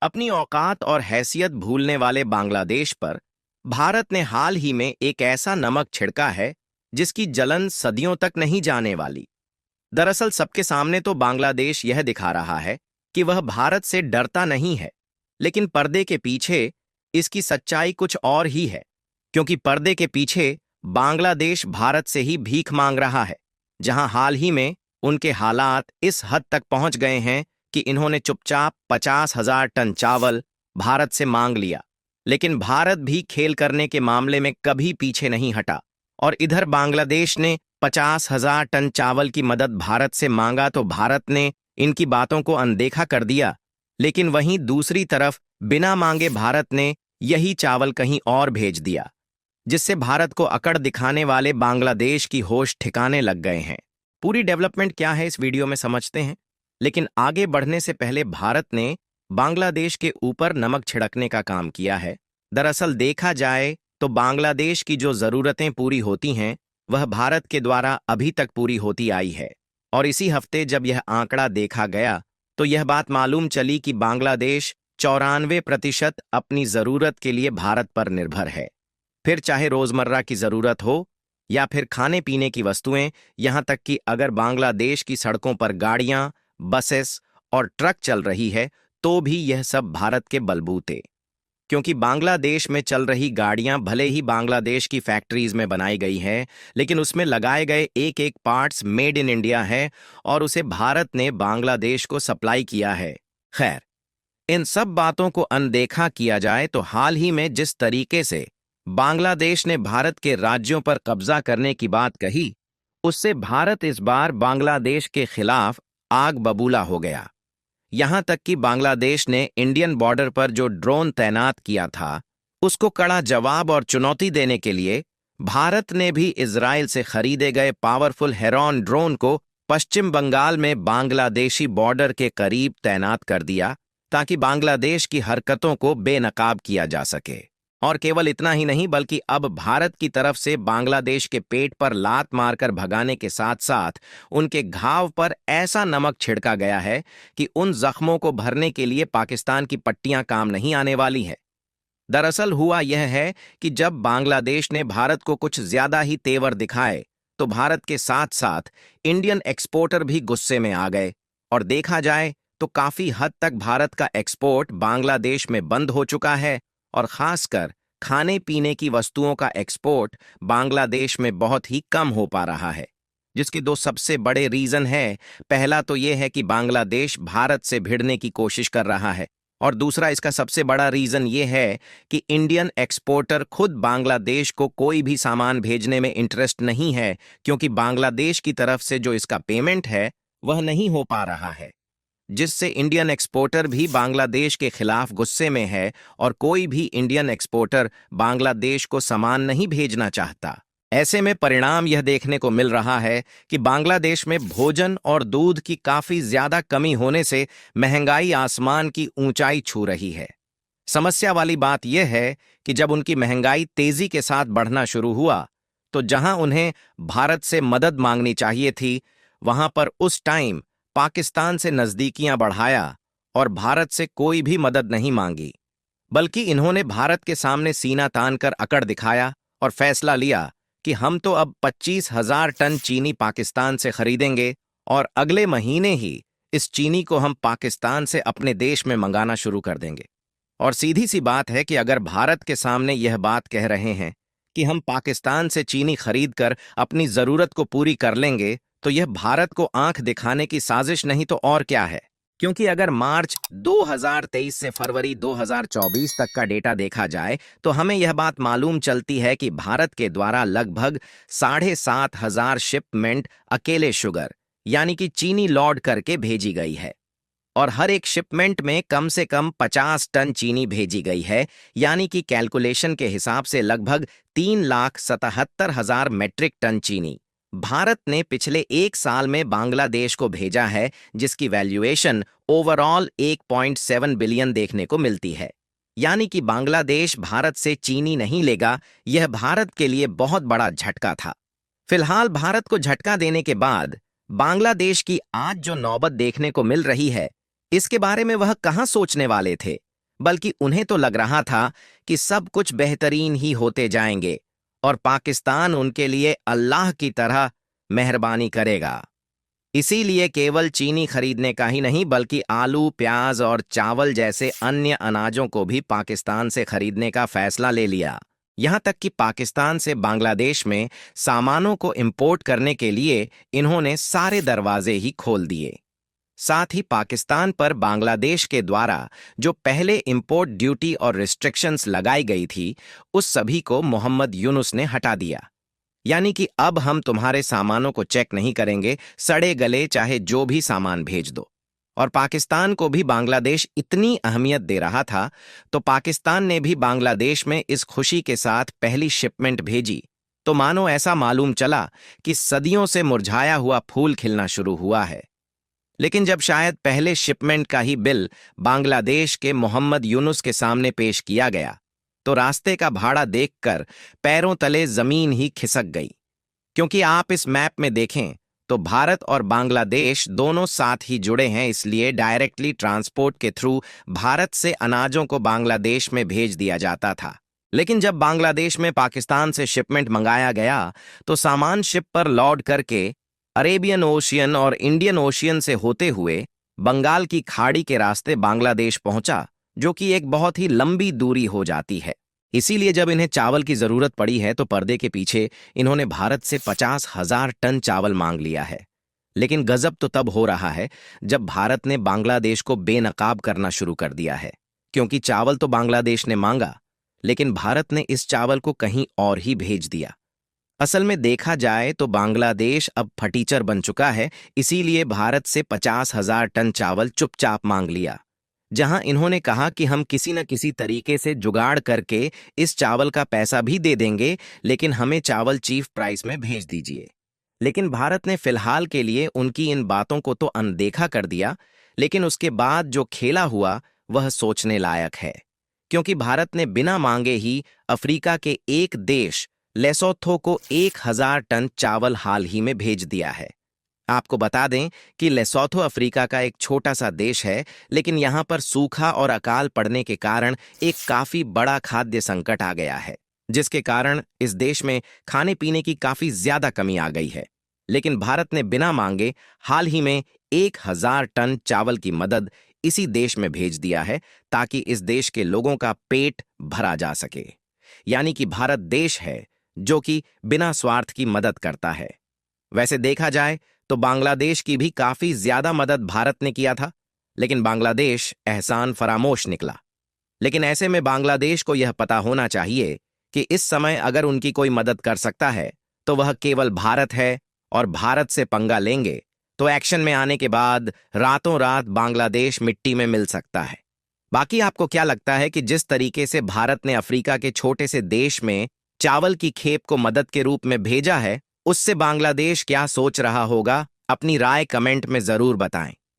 अपनी औकात और हैसियत भूलने वाले बांग्लादेश पर भारत ने हाल ही में एक ऐसा नमक छिड़का है जिसकी जलन सदियों तक नहीं जाने वाली। दरअसल सबके सामने तो बांग्लादेश यह दिखा रहा है कि वह भारत से डरता नहीं है, लेकिन पर्दे के पीछे इसकी सच्चाई कुछ और ही है। क्योंकि पर्दे के पीछे बांग्लादेश भारत से ही भीख मांग रहा है, जहां हाल ही में उनके हालात इस हद तक पहुंच गए हैं कि इन्होंने चुपचाप 50,000 टन चावल भारत से मांग लिया। लेकिन भारत भी खेल करने के मामले में कभी पीछे नहीं हटा, और इधर बांग्लादेश ने 50,000 टन चावल की मदद भारत से मांगा तो भारत ने इनकी बातों को अनदेखा कर दिया। लेकिन वहीं दूसरी तरफ बिना मांगे भारत ने यही चावल कहीं और भेज दिया, जिससे भारत को अकड़ दिखाने वाले बांग्लादेश की होश ठिकाने लग गए हैं। पूरी डेवलपमेंट क्या है इस वीडियो में समझते हैं, लेकिन आगे बढ़ने से पहले भारत ने बांग्लादेश के ऊपर नमक छिड़कने का काम किया है। दरअसल देखा जाए तो बांग्लादेश की जो जरूरतें पूरी होती हैं वह भारत के द्वारा अभी तक पूरी होती आई है। और इसी हफ्ते जब यह आंकड़ा देखा गया तो यह बात मालूम चली कि बांग्लादेश 94% अपनी जरूरत के लिए भारत पर निर्भर है। फिर चाहे रोजमर्रा की जरूरत हो या फिर खाने पीने की वस्तुएं, यहां तक कि अगर बांग्लादेश की सड़कों पर गाड़ियां, बसेस और ट्रक चल रही है तो भी यह सब भारत के बलबूते। क्योंकि बांग्लादेश में चल रही गाड़ियां भले ही बांग्लादेश की फैक्ट्रीज में बनाई गई हैं, लेकिन उसमें लगाए गए एक एक पार्ट्स मेड इन इंडिया है और उसे भारत ने बांग्लादेश को सप्लाई किया है। खैर, इन सब बातों को अनदेखा किया जाए तो हाल ही में जिस तरीके से बांग्लादेश ने भारत के राज्यों पर कब्जा करने की बात कही, उससे भारत इस बार बांग्लादेश के खिलाफ आग बबूला हो गया। यहां तक कि बांग्लादेश ने इंडियन बॉर्डर पर जो ड्रोन तैनात किया था उसको कड़ा जवाब और चुनौती देने के लिए भारत ने भी इजराइल से खरीदे गए पावरफुल हेरॉन ड्रोन को पश्चिम बंगाल में बांग्लादेशी बॉर्डर के करीब तैनात कर दिया, ताकि बांग्लादेश की हरकतों को बेनकाब किया जा सके। और केवल इतना ही नहीं, बल्कि अब भारत की तरफ से बांग्लादेश के पेट पर लात मारकर भगाने के साथ साथ उनके घाव पर ऐसा नमक छिड़का गया है कि उन जख्मों को भरने के लिए पाकिस्तान की पट्टियां काम नहीं आने वाली है। दरअसल हुआ यह है कि जब बांग्लादेश ने भारत को कुछ ज्यादा ही तेवर दिखाए तो भारत के साथ साथ इंडियन एक्सपोर्टर भी गुस्से में आ गए, और देखा जाए तो काफी हद तक भारत का एक्सपोर्ट बांग्लादेश में बंद हो चुका है। और खासकर खाने पीने की वस्तुओं का एक्सपोर्ट बांग्लादेश में बहुत ही कम हो पा रहा है, जिसके दो सबसे बड़े रीजन है। पहला तो यह है कि बांग्लादेश भारत से भिड़ने की कोशिश कर रहा है, और दूसरा इसका सबसे बड़ा रीजन यह है कि इंडियन एक्सपोर्टर खुद बांग्लादेश को कोई भी सामान भेजने में इंटरेस्ट नहीं है, क्योंकि बांग्लादेश की तरफ से जो इसका पेमेंट है वह नहीं हो पा रहा है, जिससे इंडियन एक्सपोर्टर भी बांग्लादेश के खिलाफ गुस्से में है और कोई भी इंडियन एक्सपोर्टर बांग्लादेश को सामान नहीं भेजना चाहता। ऐसे में परिणाम यह देखने को मिल रहा है कि बांग्लादेश में भोजन और दूध की काफी ज्यादा कमी होने से महंगाई आसमान की ऊंचाई छू रही है। समस्या वाली बात यह है कि जब उनकी महंगाई तेजी के साथ बढ़ना शुरू हुआ तो जहां उन्हें भारत से मदद मांगनी चाहिए थी, वहां पर उस टाइम पाकिस्तान से नजदीकियां बढ़ाया और भारत से कोई भी मदद नहीं मांगी, बल्कि इन्होंने भारत के सामने सीना तान कर अकड़ दिखाया और फैसला लिया कि हम तो अब 25,000 टन चीनी पाकिस्तान से खरीदेंगे और अगले महीने ही इस चीनी को हम पाकिस्तान से अपने देश में मंगाना शुरू कर देंगे। और सीधी सी बात है कि अगर भारत के सामने यह बात कह रहे हैं कि हम पाकिस्तान से चीनी खरीद कर अपनी जरूरत को पूरी कर लेंगे, तो यह भारत को आंख दिखाने की साजिश नहीं तो और क्या है। क्योंकि अगर मार्च 2023 से फरवरी 2024 तक का डेटा देखा जाए तो हमें यह बात मालूम चलती है कि भारत के द्वारा लगभग 7,500 शिपमेंट अकेले शुगर यानी कि चीनी लोड करके भेजी गई है, और हर एक शिपमेंट में कम से कम 50 टन चीनी भेजी गई है, यानी कि कैलकुलेशन के हिसाब से लगभग 3,77,000 मेट्रिक टन चीनी भारत ने पिछले एक साल में बांग्लादेश को भेजा है, जिसकी वैल्यूएशन ओवरऑल 1.7 बिलियन देखने को मिलती है। यानी कि बांग्लादेश भारत से चीनी नहीं लेगा, यह भारत के लिए बहुत बड़ा झटका था। फिलहाल भारत को झटका देने के बाद बांग्लादेश की आज जो नौबत देखने को मिल रही है, इसके बारे में वह कहां सोचने वाले थे बल्कि उन्हें तो लग रहा था कि सब कुछ बेहतरीन ही होते जाएंगे और पाकिस्तान उनके लिए अल्लाह की तरह मेहरबानी करेगा। इसीलिए केवल चीनी खरीदने का ही नहीं बल्कि आलू, प्याज और चावल जैसे अन्य अनाजों को भी पाकिस्तान से खरीदने का फैसला ले लिया। यहां तक कि पाकिस्तान से बांग्लादेश में सामानों को इंपोर्ट करने के लिए इन्होंने सारे दरवाजे ही खोल दिए। साथ ही पाकिस्तान पर बांग्लादेश के द्वारा जो पहले इंपोर्ट ड्यूटी और रिस्ट्रिक्शंस लगाई गई थी, उस सभी को मोहम्मद यूनुस ने हटा दिया। यानी कि अब हम तुम्हारे सामानों को चेक नहीं करेंगे, सड़े गले चाहे जो भी सामान भेज दो। और पाकिस्तान को भी बांग्लादेश इतनी अहमियत दे रहा था, तो पाकिस्तान ने भी बांग्लादेश में इस खुशी के साथ पहली शिपमेंट भेजी। तो मानो ऐसा मालूम चला कि सदियों से मुरझाया हुआ फूल खिलना शुरू हुआ है। लेकिन जब शायद पहले शिपमेंट का ही बिल बांग्लादेश के मोहम्मद यूनुस के सामने पेश किया गया, तो रास्ते का भाड़ा देखकर पैरों तले जमीन ही खिसक गई। क्योंकि आप इस मैप में देखें तो भारत और बांग्लादेश दोनों साथ ही जुड़े हैं, इसलिए डायरेक्टली ट्रांसपोर्ट के थ्रू भारत से अनाजों को बांग्लादेश में भेज दिया जाता था। लेकिन जब बांग्लादेश में पाकिस्तान से शिपमेंट मंगाया गया, तो सामान शिप पर लोड करके अरेबियन ओशियन और इंडियन ओशियन से होते हुए बंगाल की खाड़ी के रास्ते बांग्लादेश पहुंचा, जो कि एक बहुत ही लंबी दूरी हो जाती है। इसीलिए जब इन्हें चावल की जरूरत पड़ी है तो पर्दे के पीछे इन्होंने भारत से 50,000 टन चावल मांग लिया है। लेकिन गजब तो तब हो रहा है जब भारत ने बांग्लादेश को बेनकाब करना शुरू कर दिया है। क्योंकि चावल तो बांग्लादेश ने मांगा, लेकिन भारत ने इस चावल को कहीं और ही भेज दिया। असल में देखा जाए तो बांग्लादेश अब फटीचर बन चुका है, इसीलिए भारत से 50,000 टन चावल चुपचाप मांग लिया। जहां इन्होंने कहा कि हम किसी न किसी तरीके से जुगाड़ करके इस चावल का पैसा भी दे देंगे, लेकिन हमें चावल चीफ प्राइस में भेज दीजिए। लेकिन भारत ने फिलहाल के लिए उनकी इन बातों को तो अनदेखा कर दिया, लेकिन उसके बाद जो खेला हुआ वह सोचने लायक है। क्योंकि भारत ने बिना मांगे ही अफ्रीका के एक देश लेसोथो को 1,000 टन चावल हाल ही में भेज दिया है। आपको बता दें कि लेसोथो अफ्रीका का एक छोटा सा देश है, लेकिन यहाँ पर सूखा और अकाल पड़ने के कारण एक काफी बड़ा खाद्य संकट आ गया है, जिसके कारण इस देश में खाने पीने की काफी ज्यादा कमी आ गई है। लेकिन भारत ने बिना मांगे हाल ही में 1,000 टन चावल की मदद इसी देश में भेज दिया है, ताकि इस देश के लोगों का पेट भरा जा सके। यानी कि भारत देश है जो कि बिना स्वार्थ की मदद करता है। वैसे देखा जाए तो बांग्लादेश की भी काफी ज्यादा मदद भारत ने किया था, लेकिन बांग्लादेश एहसान फरामोश निकला। लेकिन ऐसे में बांग्लादेश को यह पता होना चाहिए कि इस समय अगर उनकी कोई मदद कर सकता है तो वह केवल भारत है, और भारत से पंगा लेंगे तो एक्शन में आने के बाद रातों रात बांग्लादेश मिट्टी में मिल सकता है। बाकी आपको क्या लगता है कि जिस तरीके से भारत ने अफ्रीका के छोटे से देश में चावल की खेप को मदद के रूप में भेजा है, उससे बांग्लादेश क्या सोच रहा होगा? अपनी राय कमेंट में जरूर बताएं।